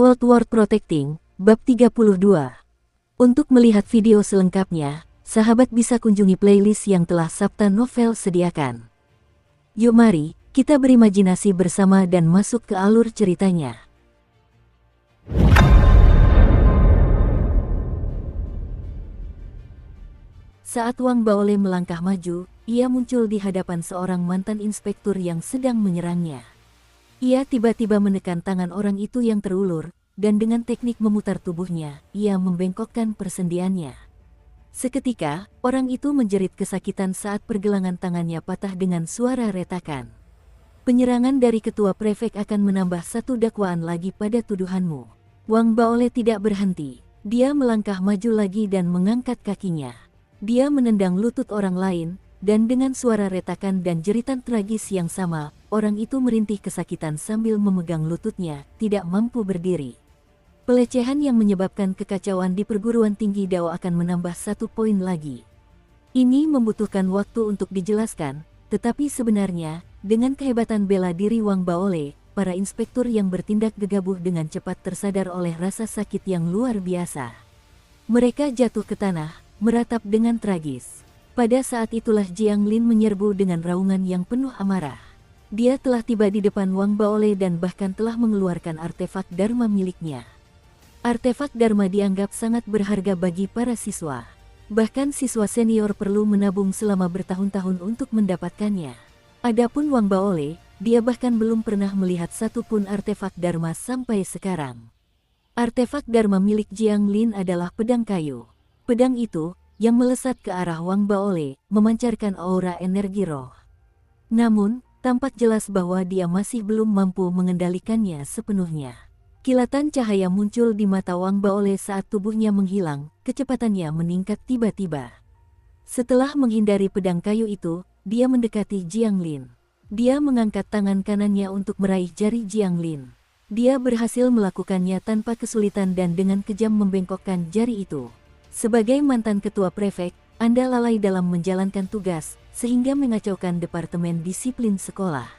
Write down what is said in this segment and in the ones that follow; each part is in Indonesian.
Cold War Protecting, Bab 32. Untuk melihat video selengkapnya, sahabat bisa kunjungi playlist yang telah Sabta Novel sediakan. Yuk mari, kita berimajinasi bersama dan masuk ke alur ceritanya. Saat Wang Baole melangkah maju, ia muncul di hadapan seorang mantan inspektur yang sedang menyerangnya. Ia tiba-tiba menekan tangan orang itu yang terulur, dan dengan teknik memutar tubuhnya, ia membengkokkan persendiannya. Seketika, orang itu menjerit kesakitan saat pergelangan tangannya patah dengan suara retakan. Penyerangan dari ketua prefek akan menambah satu dakwaan lagi pada tuduhanmu. Wang Baole tidak berhenti. Dia melangkah maju lagi dan mengangkat kakinya. Dia menendang lutut orang lain, dan dengan suara retakan dan jeritan tragis yang sama, orang itu merintih kesakitan sambil memegang lututnya, tidak mampu berdiri. Pelecehan yang menyebabkan kekacauan di perguruan tinggi Dao akan menambah 1 poin lagi. Ini membutuhkan waktu untuk dijelaskan, tetapi sebenarnya, dengan kehebatan bela diri Wang Baole, para inspektur yang bertindak gegabah dengan cepat tersadar oleh rasa sakit yang luar biasa. Mereka jatuh ke tanah, meratap dengan tragis. Pada saat itulah Jiang Lin menyerbu dengan raungan yang penuh amarah. Dia telah tiba di depan Wang Baole dan bahkan telah mengeluarkan artefak Dharma miliknya. Artefak Dharma dianggap sangat berharga bagi para siswa. Bahkan siswa senior perlu menabung selama bertahun-tahun untuk mendapatkannya. Adapun Wang Baole, dia bahkan belum pernah melihat satupun artefak Dharma sampai sekarang. Artefak Dharma milik Jiang Lin adalah pedang kayu. Pedang itu, yang melesat ke arah Wang Baole, memancarkan aura energi roh. Namun, tampak jelas bahwa dia masih belum mampu mengendalikannya sepenuhnya. Kilatan cahaya muncul di mata Wang Baole saat tubuhnya menghilang, kecepatannya meningkat tiba-tiba. Setelah menghindari pedang kayu itu, dia mendekati Jiang Lin. Dia mengangkat tangan kanannya untuk meraih jari Jiang Lin. Dia berhasil melakukannya tanpa kesulitan dan dengan kejam membengkokkan jari itu. Sebagai mantan ketua prefek, Anda lalai dalam menjalankan tugas, sehingga mengacaukan departemen disiplin sekolah.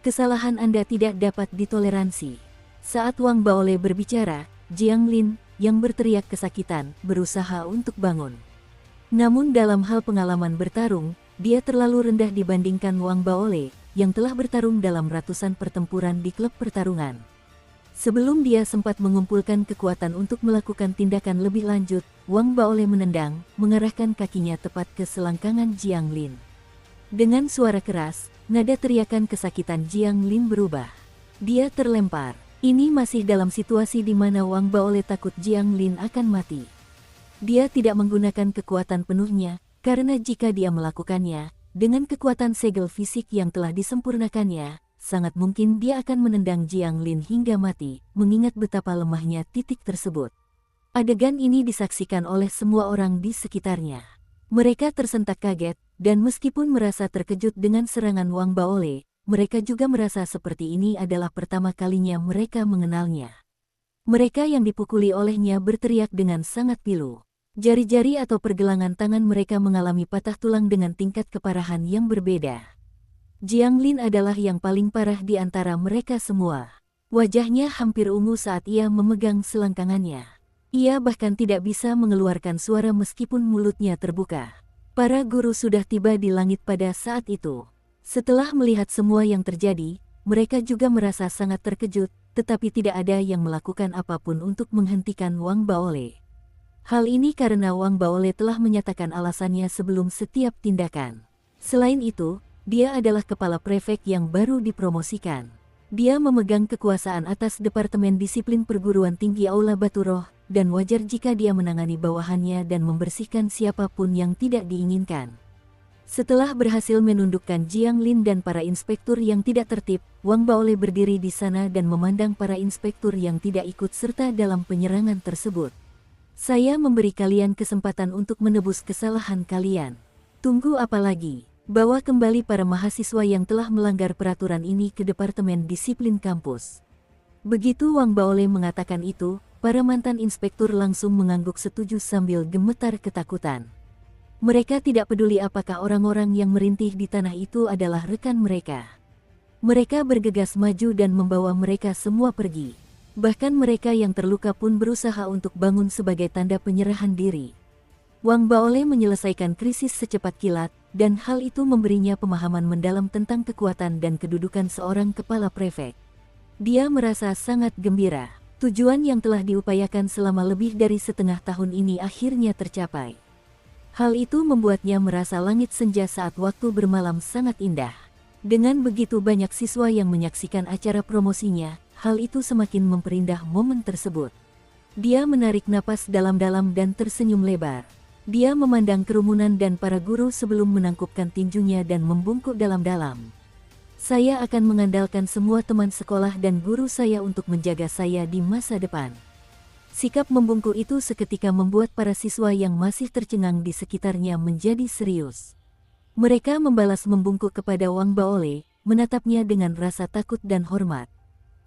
Kesalahan Anda tidak dapat ditoleransi. Saat Wang Baole berbicara, Jiang Lin, yang berteriak kesakitan, berusaha untuk bangun. Namun dalam hal pengalaman bertarung, dia terlalu rendah dibandingkan Wang Baole, yang telah bertarung dalam ratusan pertempuran di klub pertarungan. Sebelum dia sempat mengumpulkan kekuatan untuk melakukan tindakan lebih lanjut, Wang Baole menendang, mengarahkan kakinya tepat ke selangkangan Jiang Lin. Dengan suara keras, nada teriakan kesakitan Jiang Lin berubah. Dia terlempar. Ini masih dalam situasi di mana Wang Baole takut Jiang Lin akan mati. Dia tidak menggunakan kekuatan penuhnya, karena jika dia melakukannya, dengan kekuatan segel fisik yang telah disempurnakannya, sangat mungkin dia akan menendang Jiang Lin hingga mati, mengingat betapa lemahnya titik tersebut. Adegan ini disaksikan oleh semua orang di sekitarnya. Mereka tersentak kaget, dan meskipun merasa terkejut dengan serangan Wang Baole, mereka juga merasa seperti ini adalah pertama kalinya mereka mengenalnya. Mereka yang dipukuli olehnya berteriak dengan sangat pilu. Jari-jari atau pergelangan tangan mereka mengalami patah tulang dengan tingkat keparahan yang berbeda. Jiang Lin adalah yang paling parah di antara mereka semua. Wajahnya hampir ungu saat ia memegang selangkangannya. Ia bahkan tidak bisa mengeluarkan suara meskipun mulutnya terbuka. Para guru sudah tiba di langit pada saat itu. Setelah melihat semua yang terjadi, mereka juga merasa sangat terkejut, tetapi tidak ada yang melakukan apapun untuk menghentikan Wang Baole. Hal ini karena Wang Baole telah menyatakan alasannya sebelum setiap tindakan. Selain itu, dia adalah kepala prefek yang baru dipromosikan. Dia memegang kekuasaan atas Departemen Disiplin Perguruan Tinggi Aula Batu Roh, dan wajar jika dia menangani bawahannya dan membersihkan siapapun yang tidak diinginkan. Setelah berhasil menundukkan Jiang Lin dan para inspektur yang tidak tertib, Wang Baole berdiri di sana dan memandang para inspektur yang tidak ikut serta dalam penyerangan tersebut. Saya memberi kalian kesempatan untuk menebus kesalahan kalian. Tunggu apa lagi? Bawa kembali para mahasiswa yang telah melanggar peraturan ini ke Departemen Disiplin kampus. Begitu Wang Baole mengatakan itu, para mantan inspektur langsung mengangguk setuju sambil gemetar ketakutan. Mereka tidak peduli apakah orang-orang yang merintih di tanah itu adalah rekan mereka. Mereka bergegas maju dan membawa mereka semua pergi. Bahkan mereka yang terluka pun berusaha untuk bangun sebagai tanda penyerahan diri. Wang Baole menyelesaikan krisis secepat kilat, dan hal itu memberinya pemahaman mendalam tentang kekuatan dan kedudukan seorang kepala prefek. Dia merasa sangat gembira. Tujuan yang telah diupayakan selama lebih dari setengah tahun ini akhirnya tercapai. Hal itu membuatnya merasa langit senja saat waktu bermalam sangat indah. Dengan begitu banyak siswa yang menyaksikan acara promosinya, hal itu semakin memperindah momen tersebut. Dia menarik napas dalam-dalam dan tersenyum lebar. Dia memandang kerumunan dan para guru sebelum menangkupkan tinjunya dan membungkuk dalam-dalam. Saya akan mengandalkan semua teman sekolah dan guru saya untuk menjaga saya di masa depan. Sikap membungkuk itu seketika membuat para siswa yang masih tercengang di sekitarnya menjadi serius. Mereka membalas membungkuk kepada Wang Baole, menatapnya dengan rasa takut dan hormat.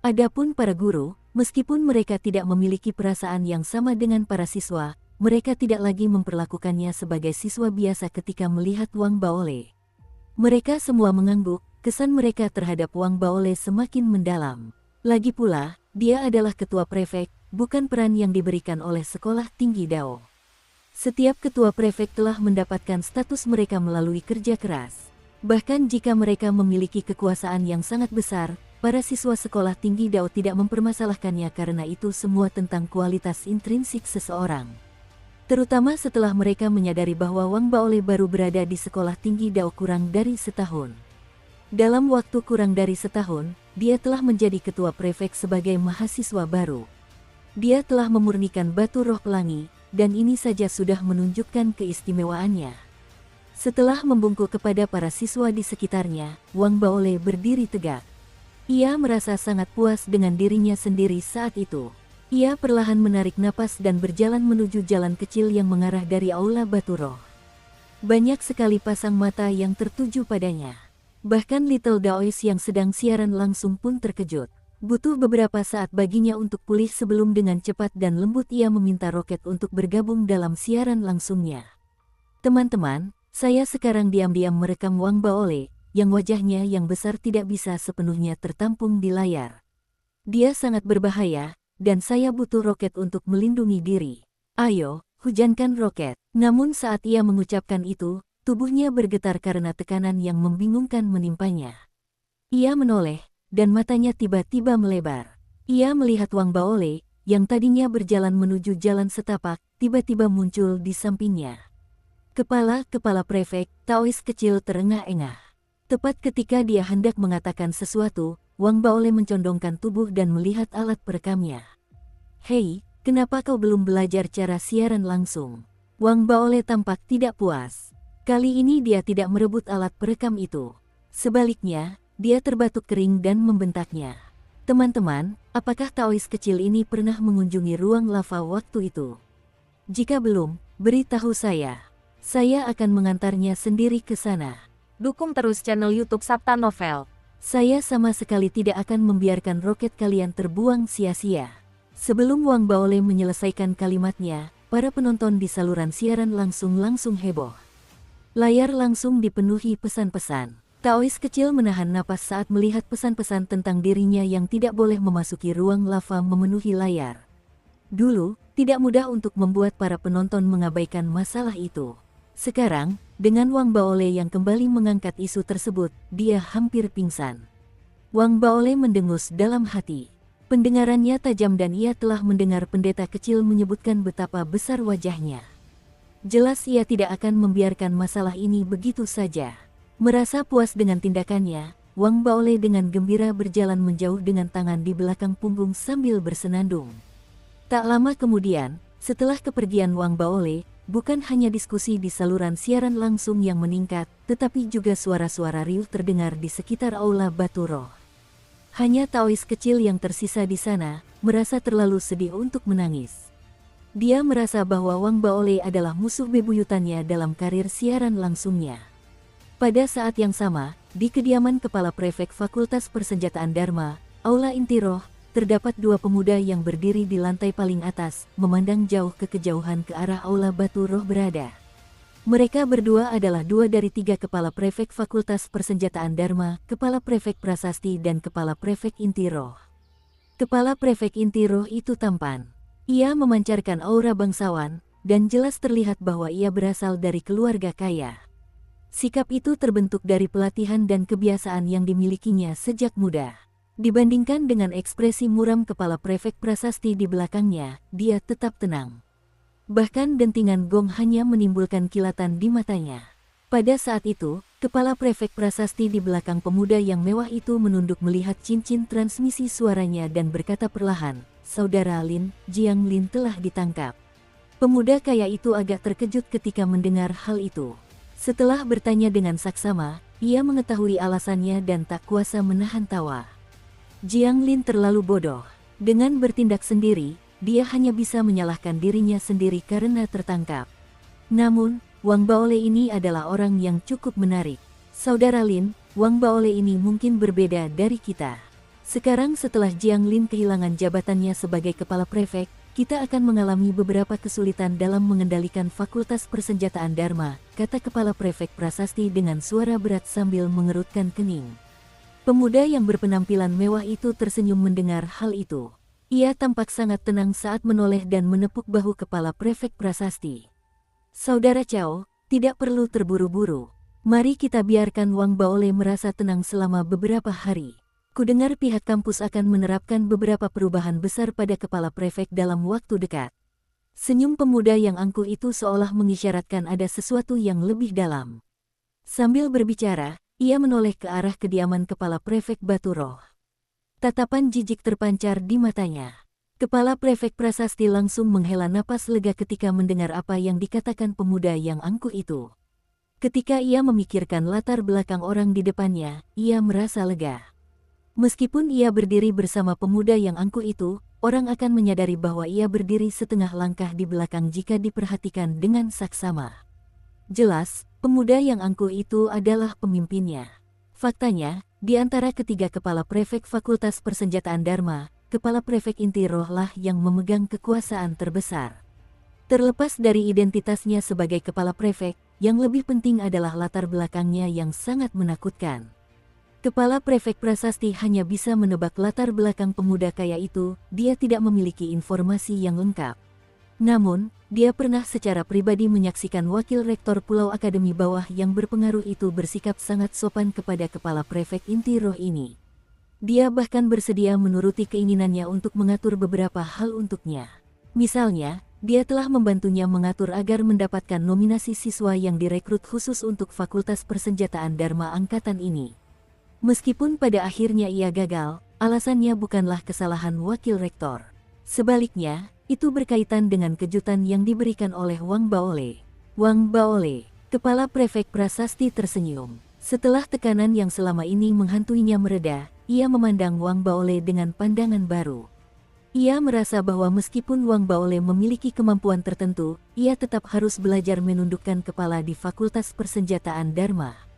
Adapun para guru, meskipun mereka tidak memiliki perasaan yang sama dengan para siswa, mereka tidak lagi memperlakukannya sebagai siswa biasa ketika melihat Wang Baole. Mereka semua mengangguk, kesan mereka terhadap Wang Baole semakin mendalam. Lagi pula, dia adalah ketua prefek, bukan peran yang diberikan oleh sekolah tinggi Dao. Setiap ketua prefek telah mendapatkan status mereka melalui kerja keras. Bahkan jika mereka memiliki kekuasaan yang sangat besar, para siswa sekolah tinggi Dao tidak mempermasalahkannya karena itu semua tentang kualitas intrinsik seseorang. Terutama setelah mereka menyadari bahwa Wang Baole baru berada di sekolah tinggi Dao kurang dari setahun. Dalam waktu kurang dari setahun, dia telah menjadi ketua prefek sebagai mahasiswa baru. Dia telah memurnikan batu roh pelangi, dan ini saja sudah menunjukkan keistimewaannya. Setelah membungkuk kepada para siswa di sekitarnya, Wang Baole berdiri tegak. Ia merasa sangat puas dengan dirinya sendiri saat itu. Ia perlahan menarik napas dan berjalan menuju jalan kecil yang mengarah dari aula batu roh. Banyak sekali pasang mata yang tertuju padanya. Bahkan Little Daoist yang sedang siaran langsung pun terkejut. Butuh beberapa saat baginya untuk pulih sebelum dengan cepat dan lembut ia meminta Roket untuk bergabung dalam siaran langsungnya. Teman-teman, saya sekarang diam-diam merekam Wang Baole, yang wajahnya yang besar tidak bisa sepenuhnya tertampung di layar. Dia sangat berbahaya, dan saya butuh Roket untuk melindungi diri. Ayo, hujankan Roket. Namun saat ia mengucapkan itu, tubuhnya bergetar karena tekanan yang membingungkan menimpanya. Ia menoleh, dan matanya tiba-tiba melebar. Ia melihat Wang Baole, yang tadinya berjalan menuju jalan setapak, tiba-tiba muncul di sampingnya. Kepala prefek, Taoist kecil terengah-engah. Tepat ketika dia hendak mengatakan sesuatu, Wang Baole mencondongkan tubuh dan melihat alat perekamnya. Hei, kenapa kau belum belajar cara siaran langsung? Wang Baole tampak tidak puas. Kali ini dia tidak merebut alat perekam itu. Sebaliknya, dia terbatuk kering dan membentaknya. Teman-teman, apakah Taoist kecil ini pernah mengunjungi ruang lava waktu itu? Jika belum, beritahu saya. Saya akan mengantarnya sendiri ke sana. Dukung terus channel YouTube Sabta Novel. Saya sama sekali tidak akan membiarkan roket kalian terbuang sia-sia. Sebelum Wang Baole menyelesaikan kalimatnya, para penonton di saluran siaran langsung heboh. Layar langsung dipenuhi pesan-pesan. Taoist kecil menahan napas saat melihat pesan-pesan tentang dirinya yang tidak boleh memasuki ruang lava memenuhi layar. Dulu, tidak mudah untuk membuat para penonton mengabaikan masalah itu. Sekarang, dengan Wang Baole yang kembali mengangkat isu tersebut, dia hampir pingsan. Wang Baole mendengus dalam hati. Pendengarannya tajam dan ia telah mendengar pendeta kecil menyebutkan betapa besar wajahnya. Jelas ia tidak akan membiarkan masalah ini begitu saja. Merasa puas dengan tindakannya, Wang Baole dengan gembira berjalan menjauh dengan tangan di belakang punggung sambil bersenandung. Tak lama kemudian, setelah kepergian Wang Baole, bukan hanya diskusi di saluran siaran langsung yang meningkat, tetapi juga suara-suara riuh terdengar di sekitar aula batu roh. Hanya Taoist kecil yang tersisa di sana, merasa terlalu sedih untuk menangis. Dia merasa bahwa Wang Baole adalah musuh bebuyutannya dalam karir siaran langsungnya. Pada saat yang sama, di kediaman Kepala Prefek Fakultas Persenjataan Dharma, Aula Inti Roh, terdapat dua pemuda yang berdiri di lantai paling atas, memandang jauh ke kejauhan ke arah Aula Batu Roh berada. Mereka berdua adalah dua dari tiga Kepala Prefek Fakultas Persenjataan Dharma, Kepala Prefek Prasasti dan Kepala Prefek Inti Roh. Kepala Prefek Inti Roh itu tampan. Ia memancarkan aura bangsawan, dan jelas terlihat bahwa ia berasal dari keluarga kaya. Sikap itu terbentuk dari pelatihan dan kebiasaan yang dimilikinya sejak muda. Dibandingkan dengan ekspresi muram Kepala Prefek Prasasti di belakangnya, dia tetap tenang. Bahkan dentingan gong hanya menimbulkan kilatan di matanya. Pada saat itu, Kepala Prefek Prasasti di belakang pemuda yang mewah itu menunduk melihat cincin transmisi suaranya dan berkata perlahan, "Saudara Lin, Jiang Lin telah ditangkap." Pemuda kaya itu agak terkejut ketika mendengar hal itu. Setelah bertanya dengan saksama, ia mengetahui alasannya dan tak kuasa menahan tawa. Jiang Lin terlalu bodoh. Dengan bertindak sendiri, dia hanya bisa menyalahkan dirinya sendiri karena tertangkap. Namun, Wang Baole ini adalah orang yang cukup menarik. Saudara Lin, Wang Baole ini mungkin berbeda dari kita. Sekarang setelah Jiang Lin kehilangan jabatannya sebagai kepala prefek, kita akan mengalami beberapa kesulitan dalam mengendalikan Fakultas Persenjataan Dharma, kata Kepala Prefek Prasasti dengan suara berat sambil mengerutkan kening. Pemuda yang berpenampilan mewah itu tersenyum mendengar hal itu. Ia tampak sangat tenang saat menoleh dan menepuk bahu Kepala Prefek Prasasti. Saudara Cao, tidak perlu terburu-buru. Mari kita biarkan Wang Baole merasa tenang selama beberapa hari. Kudengar pihak kampus akan menerapkan beberapa perubahan besar pada Kepala Prefek dalam waktu dekat. Senyum pemuda yang angkuh itu seolah mengisyaratkan ada sesuatu yang lebih dalam. Sambil berbicara, ia menoleh ke arah kediaman Kepala Prefek Batu Roh. Tatapan jijik terpancar di matanya. Kepala Prefek Prasasti langsung menghela napas lega ketika mendengar apa yang dikatakan pemuda yang angkuh itu. Ketika ia memikirkan latar belakang orang di depannya, ia merasa lega. Meskipun ia berdiri bersama pemuda yang angkuh itu, orang akan menyadari bahwa ia berdiri setengah langkah di belakang jika diperhatikan dengan saksama. Jelas, pemuda yang angkuh itu adalah pemimpinnya. Faktanya, di antara ketiga kepala prefek Fakultas Persenjataan Dharma, Kepala Prefek Inti Roh lah yang memegang kekuasaan terbesar. Terlepas dari identitasnya sebagai kepala prefek, yang lebih penting adalah latar belakangnya yang sangat menakutkan. Kepala Prefek Prasasti hanya bisa menebak latar belakang pemuda kaya itu, dia tidak memiliki informasi yang lengkap. Namun, dia pernah secara pribadi menyaksikan wakil rektor Pulau Akademi Bawah yang berpengaruh itu bersikap sangat sopan kepada Kepala Prefek Inti Roh ini. Dia bahkan bersedia menuruti keinginannya untuk mengatur beberapa hal untuknya. Misalnya, dia telah membantunya mengatur agar mendapatkan nominasi siswa yang direkrut khusus untuk Fakultas Persenjataan Dharma angkatan ini. Meskipun pada akhirnya ia gagal, alasannya bukanlah kesalahan wakil rektor. Sebaliknya, itu berkaitan dengan kejutan yang diberikan oleh Wang Baole. Wang Baole, Kepala Prefek Prasasti tersenyum. Setelah tekanan yang selama ini menghantuinya mereda, ia memandang Wang Baole dengan pandangan baru. Ia merasa bahwa meskipun Wang Baole memiliki kemampuan tertentu, ia tetap harus belajar menundukkan kepala di Fakultas Persenjataan Dharma.